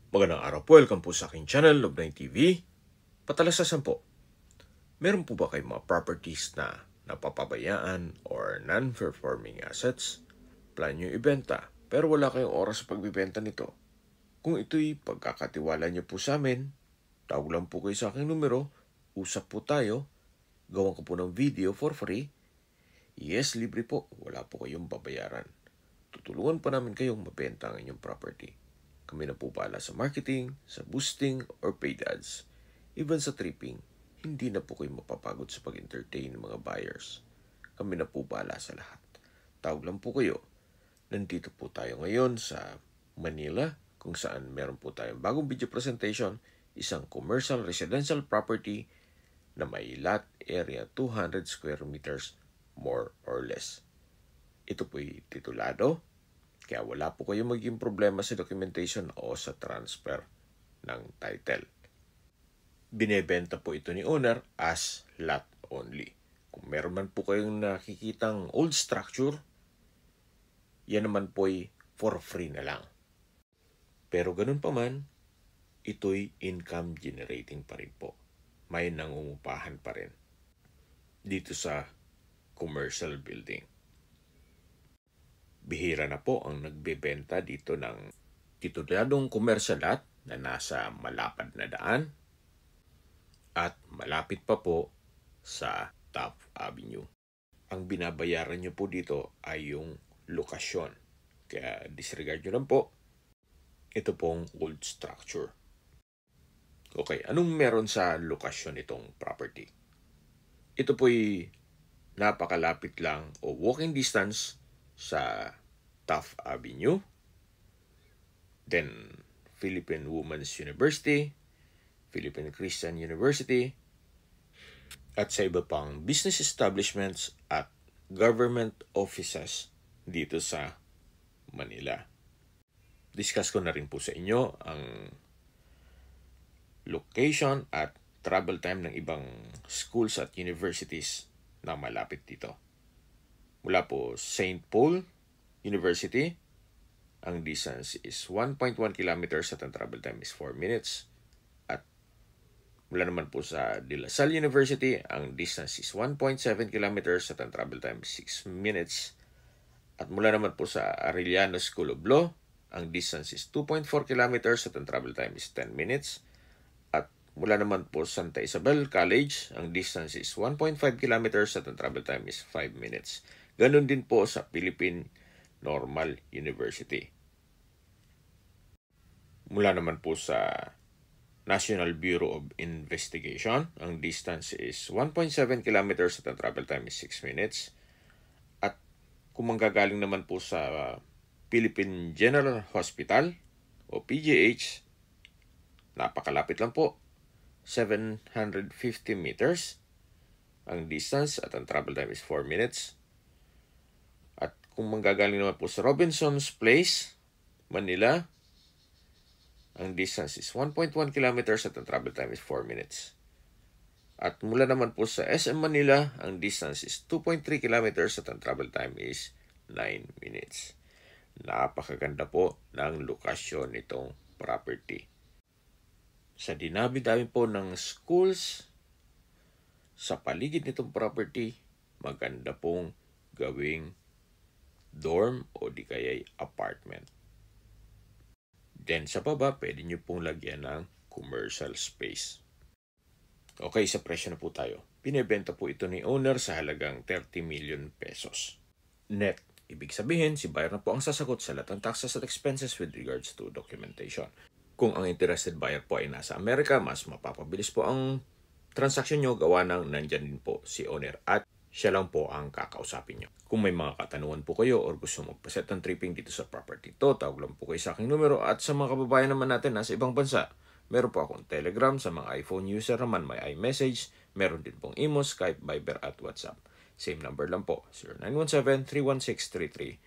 Magandang araw po, welcome po sa aking channel, Love9 TV. Patalasasan po, meron po ba kayong mga properties na napapabayaan or non-performing assets? Plan nyo ibenta, pero wala kayong oras sa pagbibenta nito. Kung ito'y pagkakatiwala nyo po sa amin, tawag lang po kayo sa aking numero, usap po tayo, gawan ko po ng video for free. Yes, libre po, wala po kayong babayaran. Tutulungan pa namin kayong mabenta ang inyong property. Kami na po bahala sa marketing, sa boosting, or paid ads. Even sa tripping, hindi na po kayo mapapagod sa pag-entertain ng mga buyers. Kami na po bahala sa lahat. Tawag lang po kayo. Nandito po tayo ngayon sa Manila, kung saan meron po tayong bagong video presentation, isang commercial residential property na may lot area 200 square meters more or less. Ito po'y titulado, kaya wala po kayong maging problema sa documentation o sa transfer ng title. Binebenta po ito ni owner as lot only. Kung meron man po kayong nakikitang old structure, yan naman po'y for free na lang. Pero ganun pa man, ito'y income generating pa rin po. May nangungupahan pa rin dito sa commercial building. Bihira na po ang nagbebenta dito ng tituladong commercial lot na nasa malapad na daan at malapit pa po sa Taft Avenue. Ang binabayaran nyo po dito ay yung lokasyon. Kaya disregard nyo lang po. Ito pong old structure. Okay, anong meron sa lokasyon itong property? Ito po'y napakalapit lang o walking distance sa Taft Avenue, then Philippine Women's University, Philippine Christian University, at sa iba pang business establishments at government offices dito sa Manila. Discuss ko na rin po sa inyo ang location at travel time ng ibang schools at universities na malapit dito. Mula po St. Paul University, ang distance is 1.1 kilometers at ang travel time is 4 minutes. At mula naman po sa De La Salle University, ang distance is 1.7 kilometers at ang travel time is 6 minutes. At mula naman po sa Arellano School of Law, ang distance is 2.4 kilometers at ang travel time is 10 minutes. At mula naman po Santa Isabel College, ang distance is 1.5 kilometers at ang travel time is 5 minutes. Ganon din po sa Philippine Normal University. Mula naman po sa National Bureau of Investigation, ang distance is 1.7 kilometers at ang travel time is 6 minutes. At kung manggagaling naman po sa Philippine General Hospital o PGH, napakalapit lang po, 750 meters ang distance at ang travel time is 4 minutes. At kung manggagaling naman po sa Robinson's Place, Manila, ang distance is 1.1 kilometers at ang travel time is 4 minutes. At mula naman po sa SM Manila, ang distance is 2.3 kilometers at ang travel time is 9 minutes. Napakaganda po ng lokasyon nitong property. Sa dinabi-dami po ng schools sa paligid nitong property, maganda pong gawing dorm o di kaya'y apartment. Then sa baba, pwede nyo pong lagyan ng commercial space. Okay, sa presyo na po tayo. Binebenta po ito ni owner sa halagang 30 million pesos. Net, ibig sabihin, si buyer na po ang sasagot sa lahat ng taxes at expenses with regards to documentation. Kung ang interested buyer po ay nasa Amerika, mas mapapabilis po ang transaction nyo gawa ng nandyan din po si owner at siya lang po ang kakausapin nyo. Kung may mga katanungan po kayo or gusto magpaset ng tripping dito sa property to, tawag lang po kayo sa aking numero. At sa mga kababayan naman natin nasa ibang bansa, meron po akong Telegram. Sa mga iPhone user naman, may iMessage. Meron din pong Imo, Skype, Viber at WhatsApp. Same number lang po, 0917-316-3399.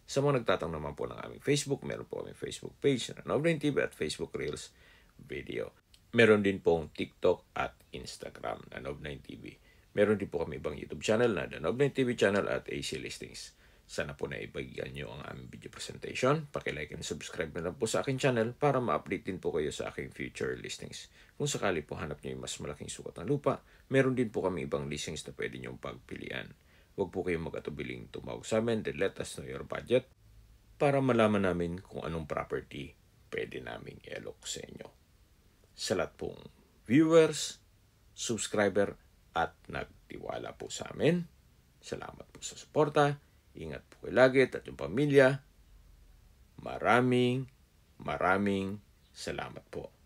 Sa mga nagtatanong naman po ng aming Facebook, meron po aming Facebook page na Love9 TV at Facebook Reels Video. Meron din pong TikTok at Instagram na Love9 TV. Meron din po kami ibang YouTube channel na The Love9 TV channel at AC Listings. Sana po naibagyan nyo ang aming video presentation. Paki-like and subscribe na lang po sa aking channel para ma-update din po kayo sa aking future listings. Kung sakali po hanap nyo yung mas malaking sukat ng lupa, meron din po kami ibang listings na pwede nyong pagpilian. Huwag po kayong mag-atubiling tumawag sa amin, then let us know your budget para malaman namin kung anong property pwede naming i-alok sa inyo. Sa lahat pong viewers, subscriber, at nagtiwala po sa amin, salamat po sa suporta. Ingat po kayo lagi at yung pamilya. Maraming salamat po.